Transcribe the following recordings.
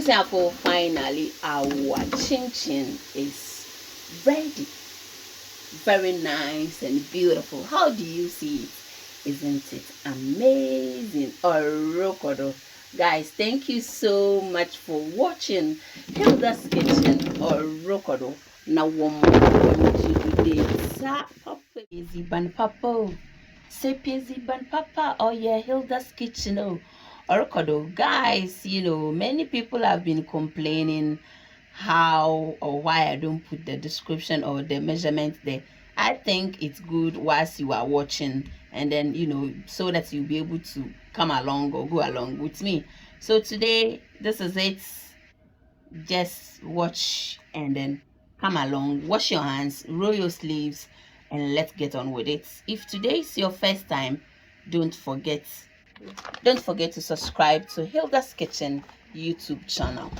Finally, our chin chin is ready. Very nice and beautiful. How do you see it? Isn't it amazing? Orokodo. Guys, thank you so much for watching Hilda's Kitchen. Orokodo. Now one more today. Easy ban papa. Say easy ban papa. Oh yeah, Hilda's Kitchen. Oh, Orokodo. Guys, many people have been complaining how or why I don't put the description or the measurement there. I think it's good whilst you are watching, and then so that you'll be able to come along or go along with me. So today, this is it. Just watch and then come along, wash your hands, roll your sleeves, and let's get on with it. If today is your first time, don't forget to subscribe to Hilda's Kitchen YouTube channel.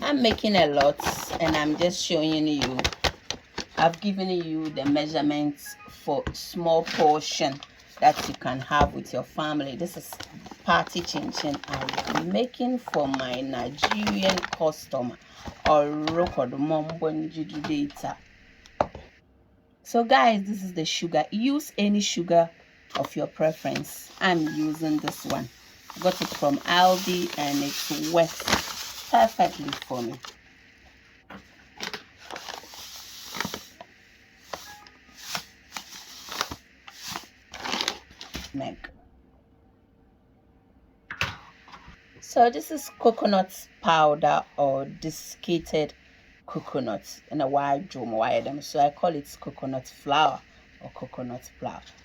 I'm making a lot and I'm just showing you. I've given you the measurements for small portion that you can have with your family. This is party chin chin I am making for my Nigerian customer. So guys, this is the sugar. Use any sugar of your preference. I'm using this one. I got it from Aldi and it works perfectly for me. So this is coconut powder or desiccated coconut in a wide drum wire them. So I call it coconut flour or coconut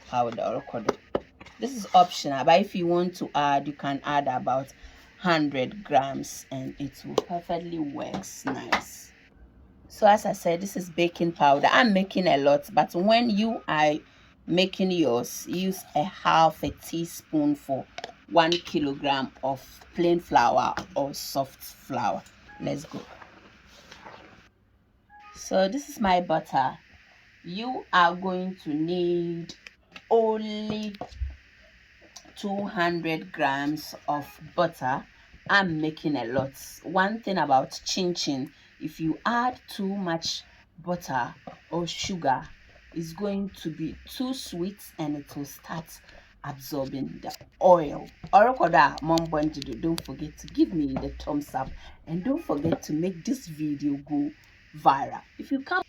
powder or coconut. This is optional, but if you want to add, you can add about 100 grams and it will perfectly works nice. So as I said, this is baking powder. I'm making a lot, but when you are making yours, use a half a teaspoon for 1 kilogram of plain flour or soft flour. Let's go. So this is my butter. You are going to need only 200 grams of butter. I'm making a lot. One thing about chin chin, if you add too much butter or sugar, it's going to be too sweet and it will start absorbing the oil. Don't forget to give me the thumbs up and don't forget to make this video go viral if you come.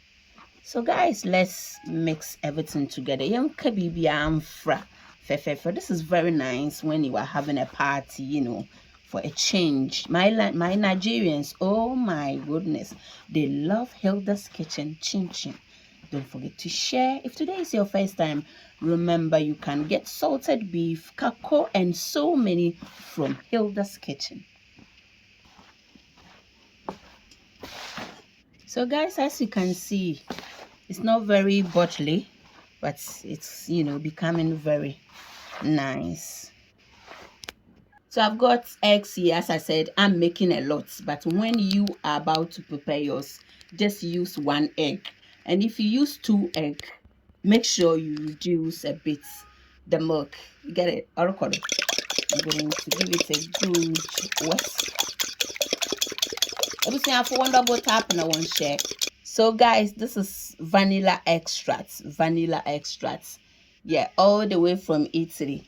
So guys, let's mix everything together. This is very nice when you are having a party, for a change. My Nigerians, oh my goodness, they love Hilda's Kitchen chin chin. Don't forget to share. If today is your first time, remember you can get salted beef, kakao, and so many from Hilda's Kitchen. So guys, as you can see, it's not very buttery, but it's becoming very nice. So I've got eggs here. As I said, I'm making a lot, but when you are about to prepare yours, just use 1 egg. And if you use 2 eggs, make sure you reduce a bit the milk. You get it? I'm going to give it a good whisk. Everything I have one double tap and I won't share. So guys, this is vanilla extracts. Yeah, all the way from Italy.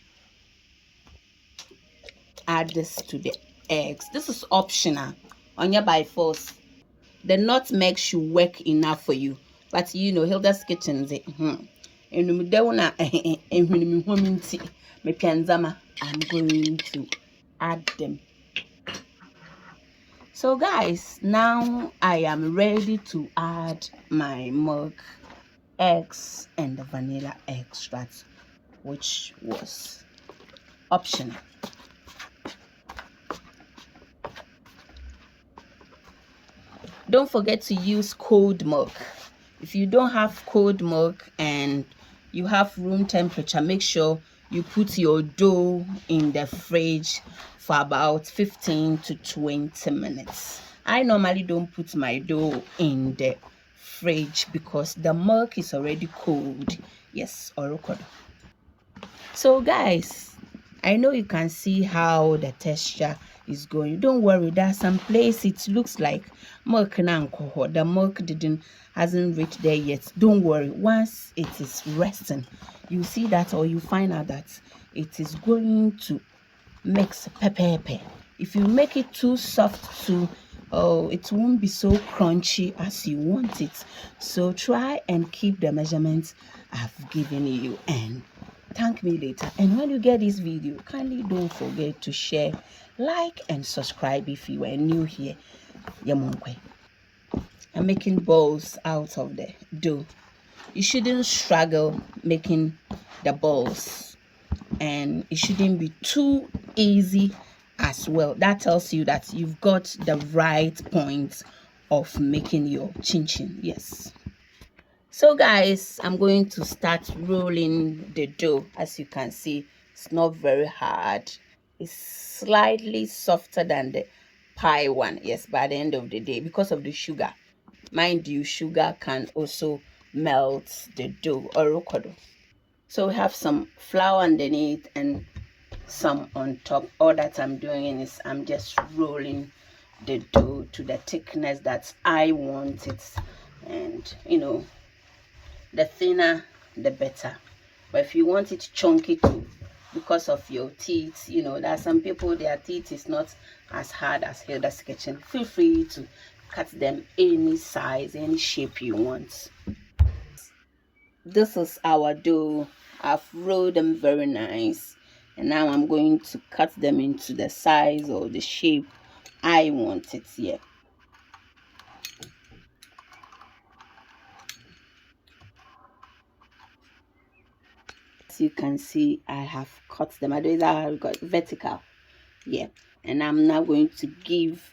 Add this to the eggs. This is optional on your by force. The nutmeg should work enough for you, but Hilda's Kitchen is I'm going to add them. So guys, now I am ready to add my milk, eggs, and the vanilla extract, which was optional. Don't forget to use cold milk. If you don't have cold milk and you have room temperature, make sure you put your dough in the fridge for about 15 to 20 minutes. I normally don't put my dough in the fridge because the milk is already cold. Yes, orokodo. So guys, I know you can see how the texture is going. Don't worry, there's some place it looks like milk na alcohol. The milk hasn't reached there yet. Don't worry, once it is resting, you see that, or you find out that it is going to mix pepper. If you make it too soft, it won't be so crunchy as you want it. So try and keep the measurements I've given you and thank me later. And when you get this video, kindly don't forget to share, like, and subscribe if you are new here. Yamonkwe. I'm making balls out of the dough. You shouldn't struggle making the balls, and it shouldn't be too easy as well. That tells you that you've got the right point of making your chin chin. Yes. So guys, I'm going to start rolling the dough. As you can see, it's not very hard. It's slightly softer than the pie one. Yes, by the end of the day, because of the sugar. Mind you, sugar can also melt the dough or rokodo. So we have some flour underneath and some on top. All that I'm doing is I'm just rolling the dough to the thickness that I want it. And the thinner the better. But if you want it chunky too, because of your teeth, there are some people their teeth is not as hard as Hilda's Kitchen. Feel free to cut them any size, any shape you want. This is our dough. I've rolled them very nice, and now I'm going to cut them into the size or the shape I want it here. As you can see, I have cut them. I have got vertical, yeah, and I'm now going to give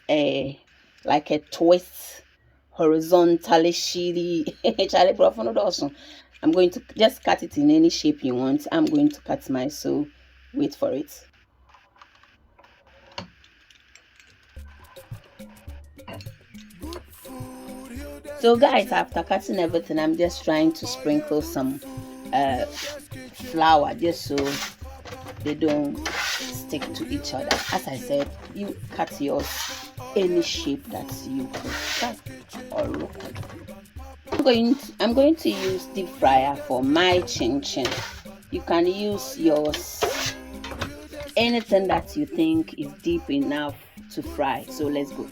like a twist horizontally shitty. I'm going to just cut it in any shape you want. I'm going to cut mine, so wait for it. So guys, after cutting everything, I'm just trying to sprinkle some flour just so they don't stick to each other. As I said, you cut yours any shape that you prefer or look at. I'm going to use deep fryer for my chin chin. You can use yours, anything that you think is deep enough to fry. So let's go.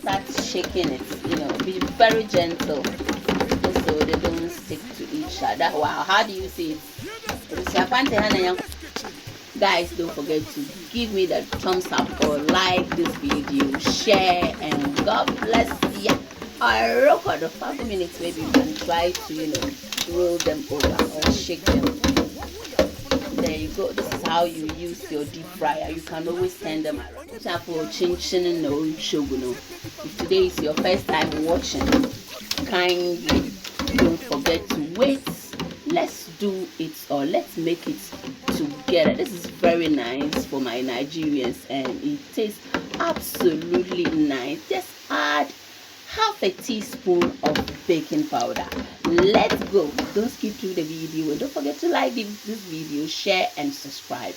Start shaking it, be very gentle so they don't stick to each other. Wow, how do you see it? Guys, don't forget to give me the thumbs up or like this video, share, and God bless you. I record the 5 minutes, maybe you can try to roll them over or shake them. There you go. This is how you use your deep fryer. You can always turn them around. For chin chin no shoguno. If today is your first time watching, kindly don't forget to wait. Let's do it, or let's make it together. This is very nice for my Nigerians, and it tastes absolutely nice. Just add half a teaspoon of baking powder. Let's go. Don't skip through the video, and don't forget to like this video, share, and subscribe.